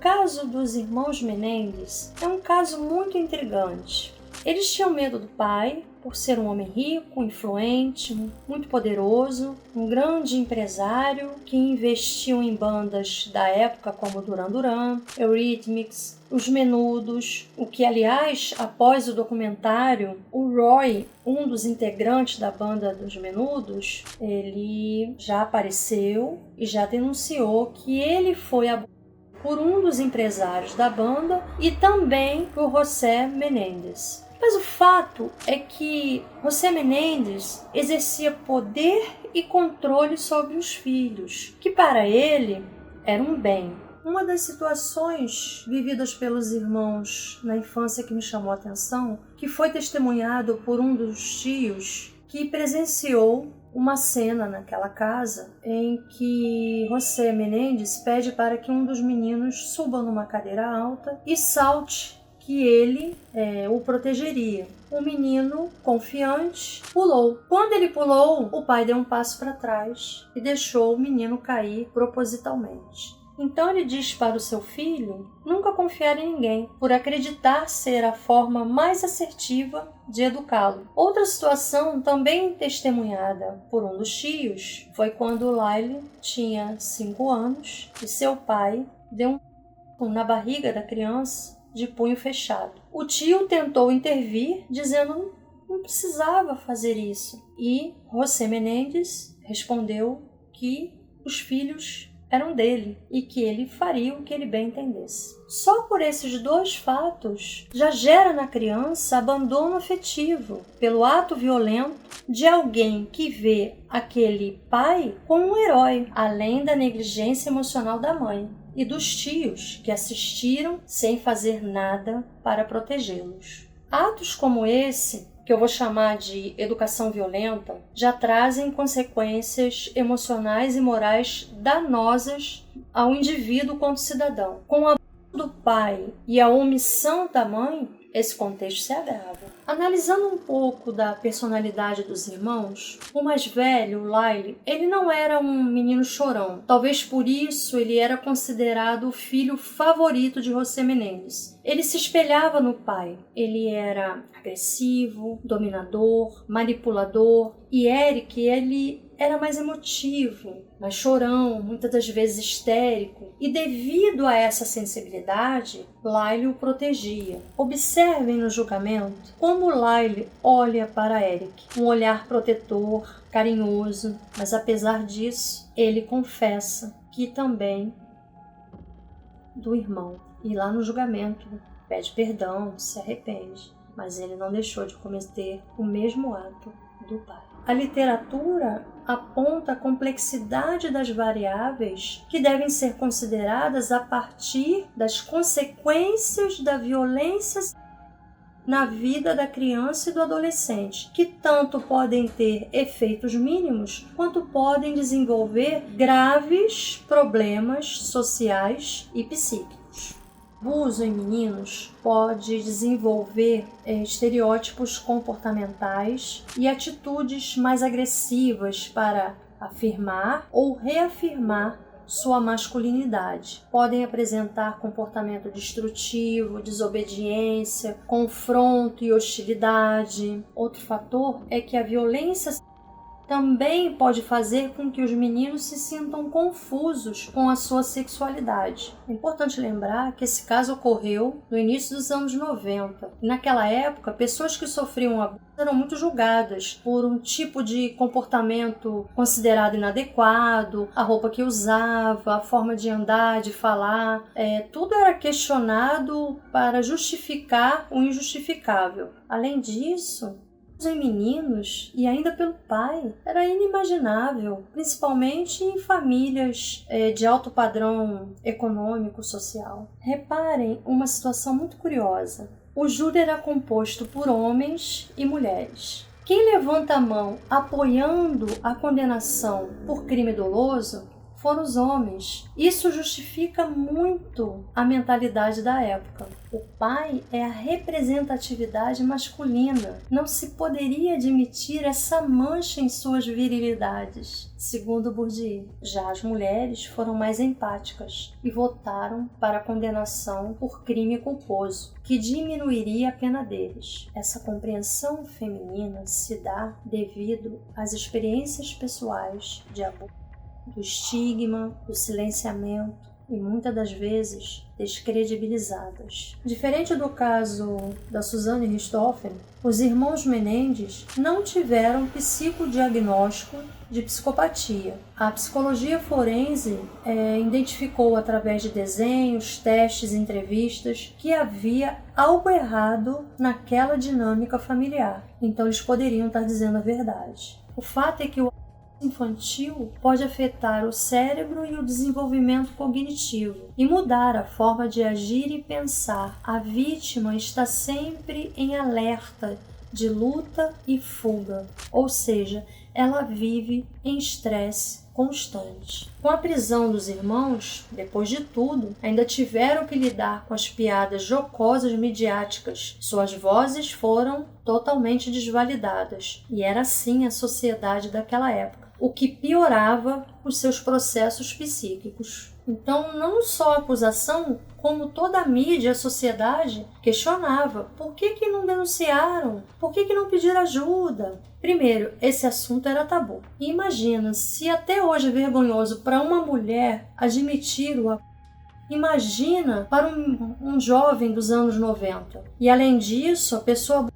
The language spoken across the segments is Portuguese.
caso dos irmãos Menendez é um caso muito intrigante. Eles tinham medo do pai, por ser um homem rico, influente, muito poderoso, um grande empresário que investiu em bandas da época como Duran Duran, Eurythmics, Os Menudos, o que, aliás, após o documentário, o Roy, um dos integrantes da banda dos Menudos, ele já apareceu e já denunciou que ele foi abusado por um dos empresários da banda e também por José Menendez. Mas o fato é que José Menendez exercia poder e controle sobre os filhos, que para ele era um bem. Uma das situações vividas pelos irmãos na infância que me chamou a atenção, que foi testemunhado por um dos tios que presenciou uma cena naquela casa em que José Menendez pede para que um dos meninos suba numa cadeira alta e salte, que ele o protegeria. O menino, confiante, pulou. Quando ele pulou, o pai deu um passo para trás e deixou o menino cair propositalmente. Então ele diz para o seu filho nunca confiar em ninguém, por acreditar ser a forma mais assertiva de educá-lo. Outra situação, também testemunhada por um dos tios, foi quando Lyle tinha 5 anos e seu pai deu um na barriga da criança de punho fechado. O tio tentou intervir, dizendo que não precisava fazer isso. E José Menendez respondeu que os filhos eram dele e que ele faria o que ele bem entendesse. Só por esses 2 fatos já gera na criança abandono afetivo pelo ato violento de alguém que vê aquele pai como um herói, além da negligência emocional da mãe e dos tios que assistiram sem fazer nada para protegê-los. Atos como esse, que eu vou chamar de educação violenta, já trazem consequências emocionais e morais danosas ao indivíduo quanto cidadão. Com o abuso do pai e a omissão da mãe, esse contexto se agrava. Analisando um pouco da personalidade dos irmãos, o mais velho, o Lyle, ele não era um menino chorão. Talvez por isso ele era considerado o filho favorito de José Menendez. Ele se espelhava no pai. Ele era agressivo, dominador, manipulador. E Eric, ele era mais emotivo, mais chorão, muitas das vezes histérico. E devido a essa sensibilidade, Lyle o protegia. Observem no julgamento como Lyle olha para Eric. Um olhar protetor, carinhoso, mas apesar disso, ele confessa que também do irmão. E lá no julgamento pede perdão, se arrepende, mas ele não deixou de cometer o mesmo ato do pai. A literatura aponta a complexidade das variáveis que devem ser consideradas a partir das consequências da violência na vida da criança e do adolescente, que tanto podem ter efeitos mínimos quanto podem desenvolver graves problemas sociais e psíquicos. O abuso em meninos pode desenvolver estereótipos comportamentais e atitudes mais agressivas para afirmar ou reafirmar sua masculinidade. Podem apresentar comportamento destrutivo, desobediência, confronto e hostilidade. Outro fator é que a violência também pode fazer com que os meninos se sintam confusos com a sua sexualidade. É importante lembrar que esse caso ocorreu no início dos anos 90. Naquela época, pessoas que sofriam abuso eram muito julgadas por um tipo de comportamento considerado inadequado, a roupa que usava, a forma de andar, de falar. Tudo era questionado para justificar o injustificável. Além disso, em meninos e ainda pelo pai era inimaginável, principalmente em famílias de alto padrão econômico, social. Reparem uma situação muito curiosa. O júri era composto por homens e mulheres. Quem levanta a mão apoiando a condenação por crime doloso foram os homens. Isso justifica muito a mentalidade da época. O pai é a representatividade masculina. Não se poderia admitir essa mancha em suas virilidades, segundo Bourdieu. Já as mulheres foram mais empáticas e votaram para a condenação por crime culposo, que diminuiria a pena deles. Essa compreensão feminina se dá devido às experiências pessoais de abuso, do estigma, do silenciamento e muitas das vezes descredibilizadas. Diferente do caso da Suzanne Richthofen, os irmãos Menendez não tiveram psicodiagnóstico de psicopatia. A psicologia forense identificou através de desenhos, testes e entrevistas que havia algo errado naquela dinâmica familiar. Então eles poderiam estar dizendo a verdade. O fato é que o infantil pode afetar o cérebro e o desenvolvimento cognitivo e mudar a forma de agir e pensar. A vítima está sempre em alerta de luta e fuga, ou seja, ela vive em estresse constante. Com a prisão dos irmãos, depois de tudo, ainda tiveram que lidar com as piadas jocosas midiáticas. Suas vozes foram totalmente desvalidadas, e era assim a sociedade daquela época, o que piorava os seus processos psíquicos. Então, não só a acusação, como toda a mídia e a sociedade questionava por que não denunciaram, por que não pediram ajuda. Primeiro, esse assunto era tabu. E imagina, se até hoje é vergonhoso para uma mulher admitir o abuso, imagina para um jovem dos anos 90. E além disso, a pessoa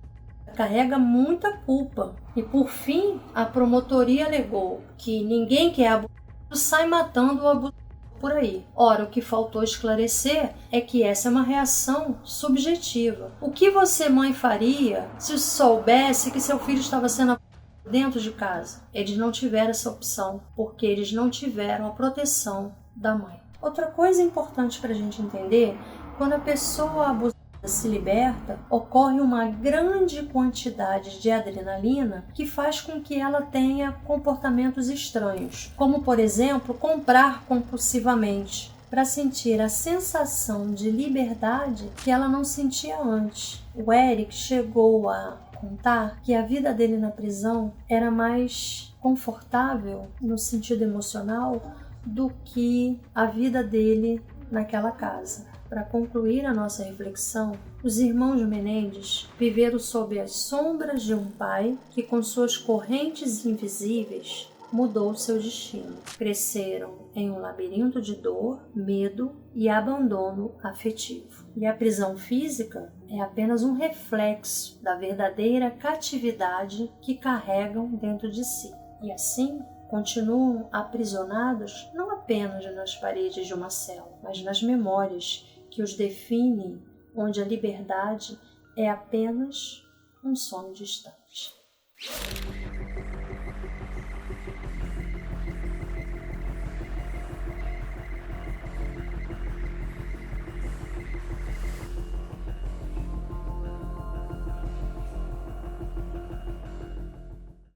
carrega muita culpa. E por fim, a promotoria alegou que ninguém que é abusado sai matando o abusador por aí. Ora, o que faltou esclarecer é que essa é uma reação subjetiva. O que você, mãe, faria se soubesse que seu filho estava sendo abusado dentro de casa? Eles não tiveram essa opção, porque eles não tiveram a proteção da mãe. Outra coisa importante para a gente entender, quando a pessoa abusada se liberta, ocorre uma grande quantidade de adrenalina que faz com que ela tenha comportamentos estranhos, como, por exemplo, comprar compulsivamente, para sentir a sensação de liberdade que ela não sentia antes. O Eric chegou a contar que a vida dele na prisão era mais confortável no sentido emocional do que a vida dele naquela casa. Para concluir a nossa reflexão, os irmãos Menendez viveram sob as sombras de um pai que, com suas correntes invisíveis, mudou seu destino. Cresceram em um labirinto de dor, medo e abandono afetivo. E a prisão física é apenas um reflexo da verdadeira catividade que carregam dentro de si. E assim, continuam aprisionados não apenas nas paredes de uma cela, mas nas memórias que os definem, onde a liberdade é apenas um sonho distante.